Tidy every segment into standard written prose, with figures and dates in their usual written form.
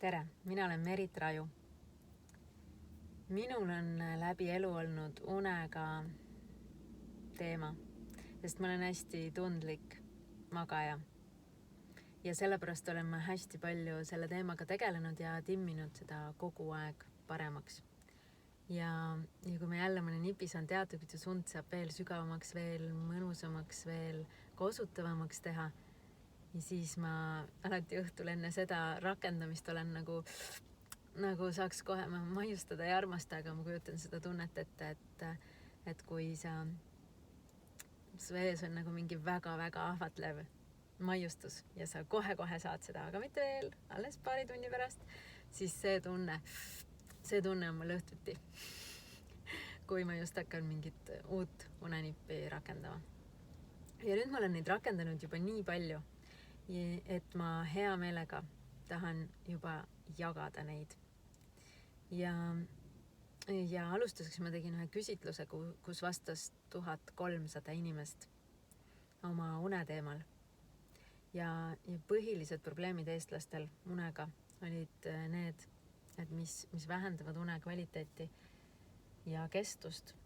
Tere, mina olen Merit Raju. Minul on läbi elu olnud unega teema, sest ma olen hästi tundlik magaja. Ja sellepärast olen ma hästi palju selle teemaga tegelenud ja timminud seda kogu aeg paremaks. Ja kui ma jälle mõne nipi saan teada, kuidas und saab veel sügavamaks, veel mõnusamaks, veel kosutavamaks teha, ja siis ma alati õhtul enne seda rakendamist olen nagu saaks kohe maiustada ja armastada, aga ma kujutan seda tunnet ette, et kui su ees on nagu mingi väga-väga ahvatlev maiustus ja sa kohe-kohe saad seda, aga mitte veel, alles paari tunni pärast, siis see tunne on mul õhtuti, kui ma just hakkan mingit uut unenippi rakendama. Ja nüüd ma olen neid rakendanud juba nii palju, et ma hea meelega tahan juba jagada neid. Ja alustuseks ma tegin ühe küsitluse, kus vastas 1300 inimest oma une teemal. Ja põhilised probleemid eestlastel unega olid need, et mis vähendavad une kvaliteeti ja kestust,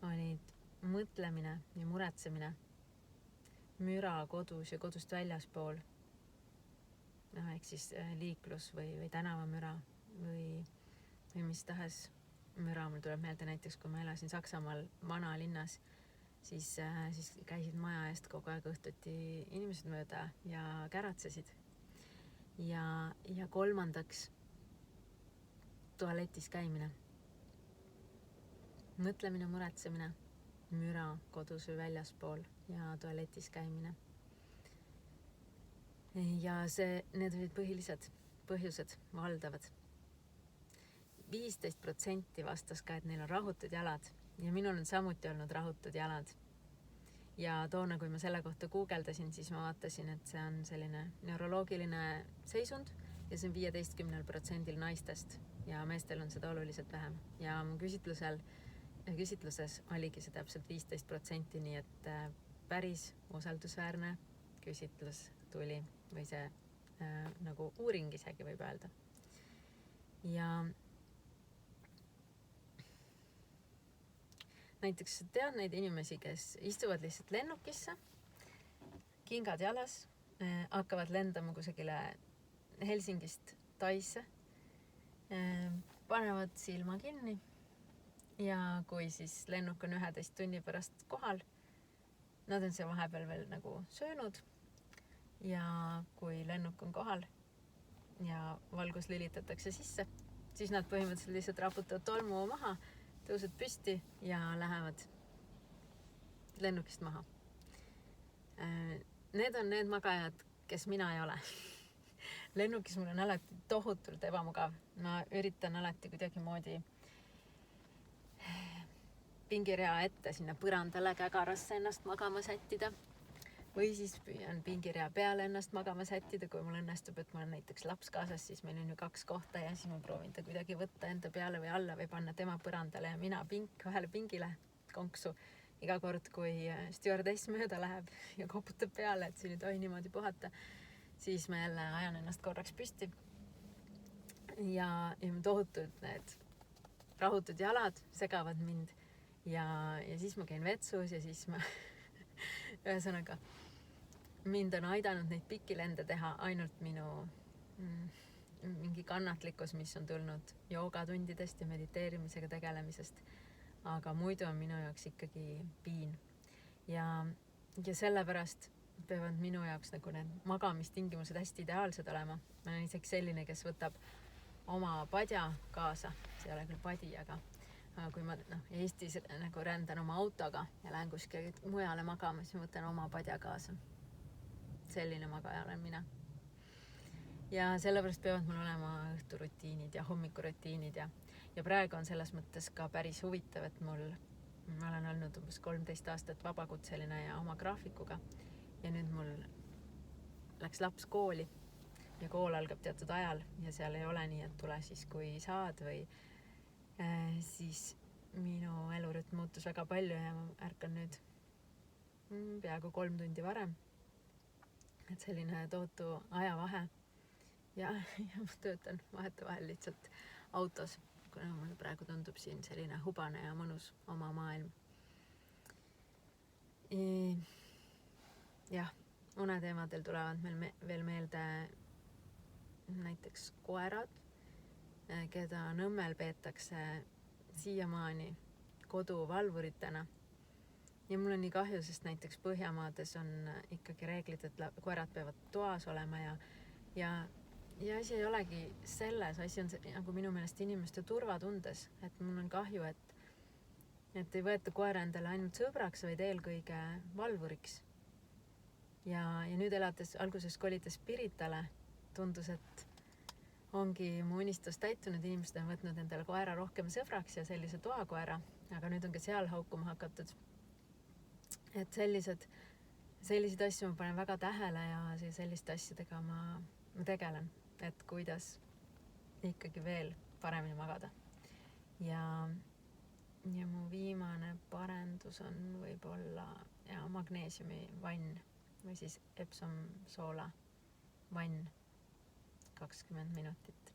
olid mõtlemine ja muretsemine, müra kodus ja kodust väljaspool, ehk siis liiklus või tänavamüra või mis tahes müra. Mul tuleb meelde näiteks, kui ma elasin Saksamaal vanalinnas, siis käisid maja eest kogu aeg õhtuti inimesed mööda ja käratsesid. Ja kolmandaks, tualetis käimine. Mõtlemine, muretsemine, müra kodus või väljaspool ja tualetis käimine. Ja need olid põhilised põhjused, valdavad. 15% vastas ka, et neil on rahutud jalad ja minul on samuti olnud rahutud jalad. Ja toona, kui ma selle kohta guugeldasin, siis ma vaatasin, et see on selline neuroloogiline seisund ja see on 15% naistest ja meestel on seda oluliselt vähem. Ja mu küsitluses oligi see täpselt 15%, nii et päris usaldusväärne küsitlus tuli või see nagu uuring isegi võib öelda. Ja näiteks tead neid inimesi, kes istuvad lihtsalt lennukisse, kingad jalas, hakkavad lendama kusagile Helsingist Taisse, panevad silma kinni ja kui siis lennuk on 11 tunni pärast kohal, nad on see vahepeal veel nagu söönud ja kui lennuk on kohal ja valgus lülitatakse sisse, siis nad põhimõtteliselt lihtsalt raputavad tolmu maha, tõused püsti ja lähevad lennukist maha. Need on need magajad, kes mina ei ole. Lennukis mul on alati tohutult ebamugav. Ma üritan alati kuidagimoodi pingirea ette sinna põrandale kägarasse ennast magama sättida. Või siis püüan pingirea peale ennast magama sättida, kui mul õnnestub, et mul on näiteks laps kaasas, siis meil on ju 2 kohta ja siis ma proovin ta kuidagi võtta enda peale või alla või panna tema põrandale ja mina ühele pingile konksu. Iga kord, kui stjuardess mööda läheb ja koputab peale, et siin ei tohi niimoodi puhata, siis ma jälle ajan ennast korraks püsti. Ja tohutud need rahutud jalad segavad mind ja siis ma käin vetsus ja siis ma ühesõnaga, mind on aidanud neid pikilende teha ainult minu mingi kannatlikkus, mis on tulnud joogatundidest ja mediteerimisega tegelemisest. Aga muidu on minu jaoks ikkagi piin. Ja sellepärast peavad minu jaoks nagu need magamistingimused hästi ideaalsed olema. Ma olen isegi selline, kes võtab oma padja kaasa. See ei ole küll padi, aga kui ma Eestis nagu rändan oma autoga ja lähen kuskil mujale magama, siis ma võtan oma padja kaasa. Selline magaja olen mina. Ja sellepärast peavad mul olema õhturutiinid ja hommikurutiinid ja praegu on selles mõttes ka päris huvitav, et ma olen olnud umbes 13 aastat vabakutseline ja oma graafikuga ja nüüd mul läks laps kooli ja kool algab teatud ajal ja seal ei ole nii, et tule siis kui saad või siis minu elurütm muutus väga palju ja ma ärkan nüüd peaaegu 3 tundi varem. Et selline tohutu ajavahe ja ma töötan vahetevahel lihtsalt autos, kuna mulle praegu tundub siin selline hubane ja mõnus oma maailm. Jah, uneteemadel tulevad meil veel meelde näiteks koerad, keda Nõmmel peetakse siiamaani koduvalvuritena. Ja mul on nii kahju, sest näiteks Põhjamaades on ikkagi reeglid, et koerad peavad toas olema ja asi ei olegi selles, asi on nagu minu meelest inimeste turvatundes, et mul on kahju, et ei võeta koera endale ainult sõbraks, vaid eelkõige valvuriks. Ja nüüd alguses kolides Piritale, tundus, et ongi mu unistus täitunud, inimesed on võtnud endale koera rohkem sõbraks ja sellise toakoera, aga nüüd on ka seal haukuma hakatud. Et selliseid asju ma panen väga tähele ja selliste asjadega ma tegelen, et kuidas ikkagi veel paremini magada. Ja mu viimane parendus on võib-olla magneesiumi vann või siis Epsom soola vann 20 minutit.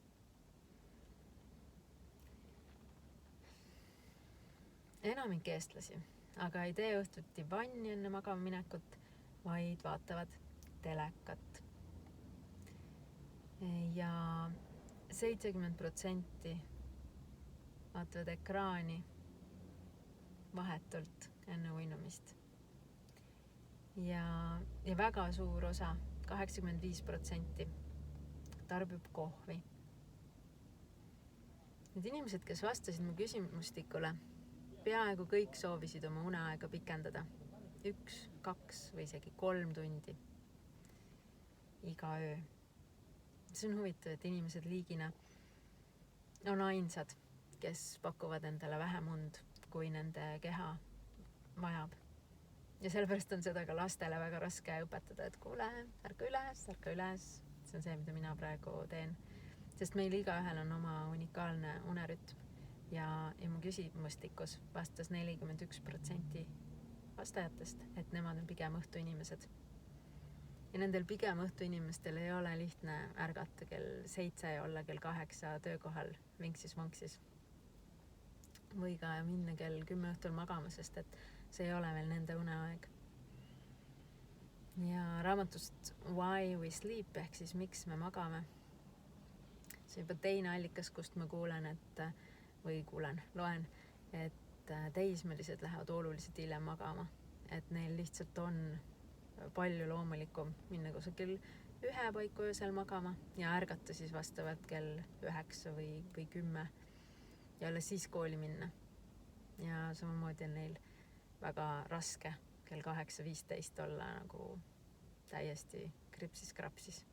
Enamik eestlasi aga ei tee õhtuti vanni enne magama minekut, vaid vaatavad telekat. Ja 70% vaatavad ekraani vahetult enne uinumist. Ja väga suur osa, 85% tarbib kohvi. Need inimesed, kes vastasid mu küsimustikule, peaaegu kõik soovisid oma uneaega pikendada 1, 2 või isegi 3 tundi iga öö. See on huvitav, et inimesed liigina on ainsad, kes pakuvad endale vähem und, kui nende keha vajab. Ja sellepärast on seda ka lastele väga raske õpetada, et kuule, ärka üles. See on see, mida mina praegu teen. Sest meil igaühel on oma unikaalne unerütm. Ja mu küsimustikus vastas 41% vastajatest, et nemad on pigem õhtuinimesed. Ja nendel pigem õhtuinimestel ei ole lihtne ärgata kell 7 ja olla kell 8 töökohal vinksis-vanksis. Või ka minna kell 10 õhtul magama, sest et see ei ole veel nende uneaeg. Ja raamatust Why We Sleep ehk siis miks me magame. See juba teine allikas, kust ma loen, et teismelised lähevad oluliselt hiljem magama. Et neil lihtsalt on palju loomulikum minna kusagil 1 paiku öösel magama ja ärgata siis vastavalt kell 9 või 10 ja alles siis kooli minna. Ja samamoodi on neil väga raske kell 8:15 olla nagu täiesti kripsis-krapsis.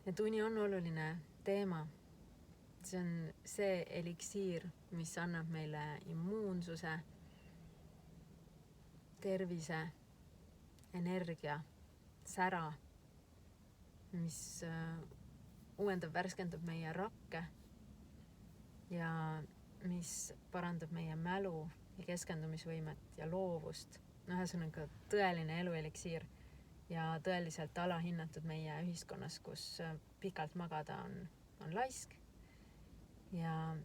Et uni on oluline teema. See on see eliksiir, mis annab meile immuunsuse, tervise, energia, sära, mis uuendab, värskendab meie rakke ja mis parandab meie mälu ja keskendumisvõimet ja loovust. Ühesõnaga tõeline elueliksiir ja tõeliselt alahinnatud meie ühiskonnas, kus pikalt magada on laisk. Ja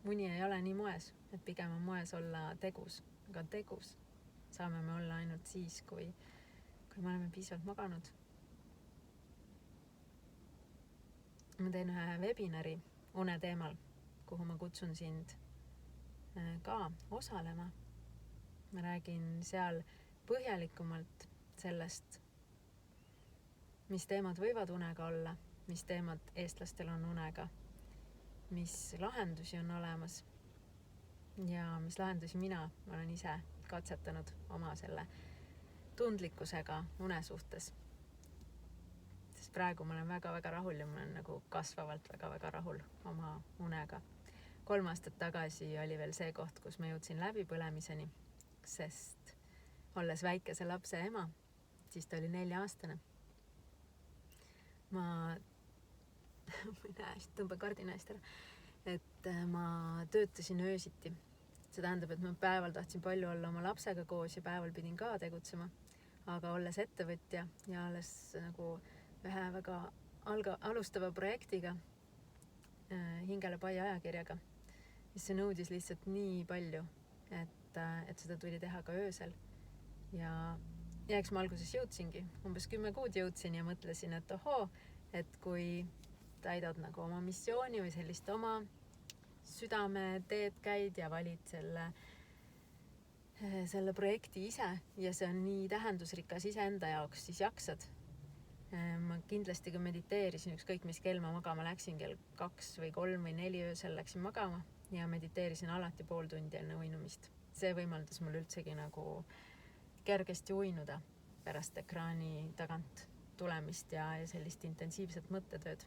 uni ei ole nii moes, et pigem on moes olla tegus. Aga tegus saame me olla ainult siis, kui me oleme piisavalt maganud. Ma teen ühe webinari une teemal, kuhu ma kutsun sind ka osalema. Ma räägin seal põhjalikumalt sellest, mis teemad võivad unega olla, mis teemad eestlastel on unega, mis lahendusi on olemas ja mis lahendusi mina olen ise katsetanud oma selle tundlikkusega une suhtes. Sest praegu ma olen väga-väga rahul ja ma olen nagu kasvavalt väga-väga rahul oma unega. 3 aastat tagasi oli veel see koht, kus ma jõudsin läbipõlemiseni, sest olles väikese lapse ema, siis ta oli 4-aastane. Ma tõmba kardina eest ära, et ma töötasin öösiti. See tähendab, et ma päeval tahtsin palju olla oma lapsega koos ja päeval pidin ka tegutsema. aga olles ettevõtja ja alles nagu ühe väga alustava projektiga, Hingele pai ajakirjaga, siis see nõudis lihtsalt nii palju, et seda tuli teha ka öösel. Ja eks ma alguses jõudsingi, umbes 10 kuud jõudsin ja mõtlesin, et ohoo, et kui täidad nagu oma missiooni või sellist oma südameteed käid ja valid selle projekti ise ja see on nii tähendusrikas iseenda jaoks, siis jaksad. Ma kindlasti ka mediteerisin, ükskõik mis kell ma magama läksin, kell 2 või 3 või 4 öösel läksin magama ja mediteerisin alati pool tundi enne uinumist. See võimaldas mul üldsegi nagu kergesti uinuda pärast ekraani tagant tulemist ja sellist intensiivset mõttetööd.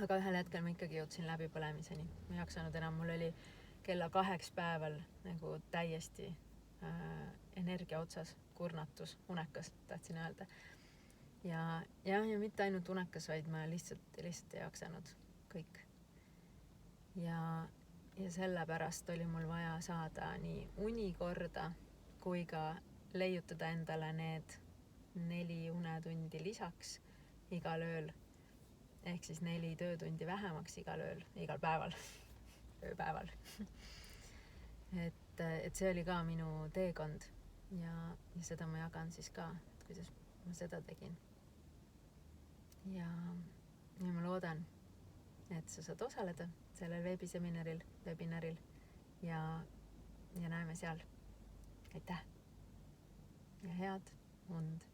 Aga ühel hetkel ma ikkagi jõudsin läbipõlemiseni. Ma ei jaksanud enam, mul oli kella 2 päeval nagu täiesti energia otsas, kurnatus, unekas, tahtsin öelda. Ja mitte ainult unekas, vaid ma lihtsalt ei jaksanud kõik. Ja sellepärast oli mul vaja saada nii uni korda kui ka leiutada endale need 4 unetundi lisaks igal ööl. Ehk siis 4 töötundi vähemaks igal ööl, igal päeval, ööpäeval. Et see oli ka minu teekond ja seda ma jagan siis ka, et kuidas ma seda tegin. Ja ma loodan, et sa saad osaleda sellel webinaril ja näeme seal. Aitäh ja head und!